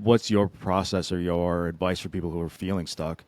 what's your process or your advice for people who are feeling stuck?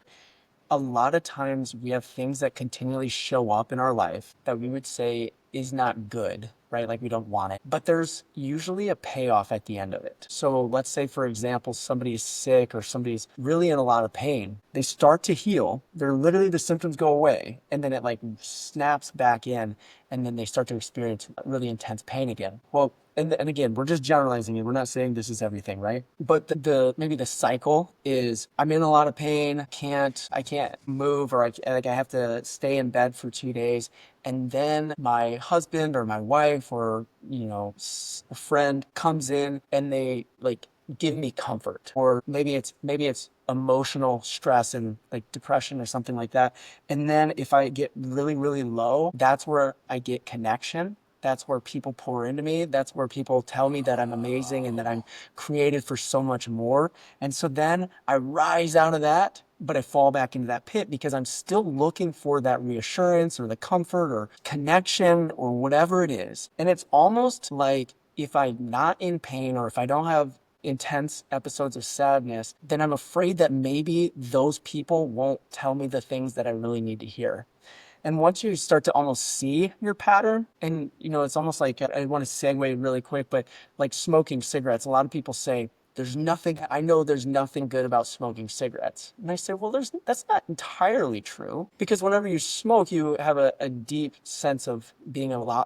A lot of times we have things that continually show up in our life that we would say is not good, right? Like we don't want it. But there's usually a payoff at the end of it. So let's say, for example, somebody is sick or somebody's really in a lot of pain. They start to heal. They're literally the symptoms go away and then it like snaps back in and then they start to experience really intense pain again. Well, and again, we're just generalizing it. We're not saying this is everything, right? But the maybe the cycle is I'm in a lot of pain, I can't move, or like I have to stay in bed for 2 days, and then my husband or my wife or a friend comes in and they like give me comfort, or maybe it's emotional stress and like depression or something like that. And then if I get really really low, that's where I get connection. That's where people pour into me. That's where people tell me that I'm amazing and that I'm created for so much more. And so then I rise out of that, but I fall back into that pit because I'm still looking for that reassurance or the comfort or connection or whatever it is. And it's almost like if I'm not in pain or if I don't have intense episodes of sadness, then I'm afraid that maybe those people won't tell me the things that I really need to hear. And once you start to almost see your pattern, and it's almost like I want to segue really quick, but like smoking cigarettes, a lot of people say, I know there's nothing good about smoking cigarettes. And I say, well, that's not entirely true because whenever you smoke, you have a deep sense of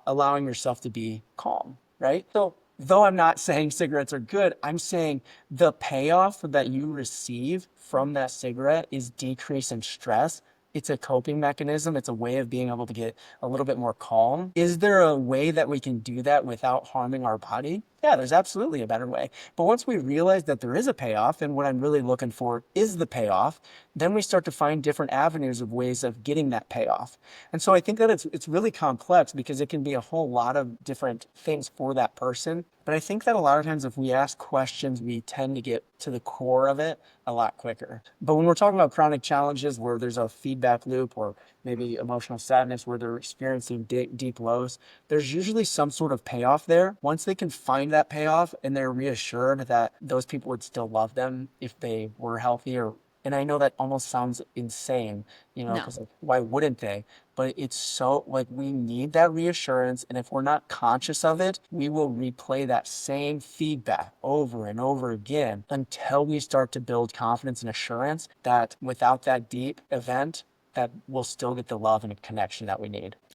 allowing yourself to be calm, right? So though I'm not saying cigarettes are good, I'm saying the payoff that you receive from that cigarette is decrease in stress. It's a coping mechanism. It's a way of being able to get a little bit more calm. Is there a way that we can do that without harming our body? Yeah, there's absolutely a better way. But once we realize that there is a payoff and what I'm really looking for is the payoff, then we start to find different avenues of ways of getting that payoff. And so I think that it's really complex because it can be a whole lot of different things for that person. But I think that a lot of times if we ask questions, we tend to get to the core of it a lot quicker. But when we're talking about chronic challenges where there's a feedback loop or maybe emotional sadness where they're experiencing deep lows, there's usually some sort of payoff there. Once they can find that payoff and they're reassured that those people would still love them if they were healthy, or and I know that almost sounds insane, No. because like, why wouldn't they? But it's so like we need that reassurance. And if we're not conscious of it, we will replay that same feedback over and over again until we start to build confidence and assurance that without that deep event, that we'll still get the love and connection that we need.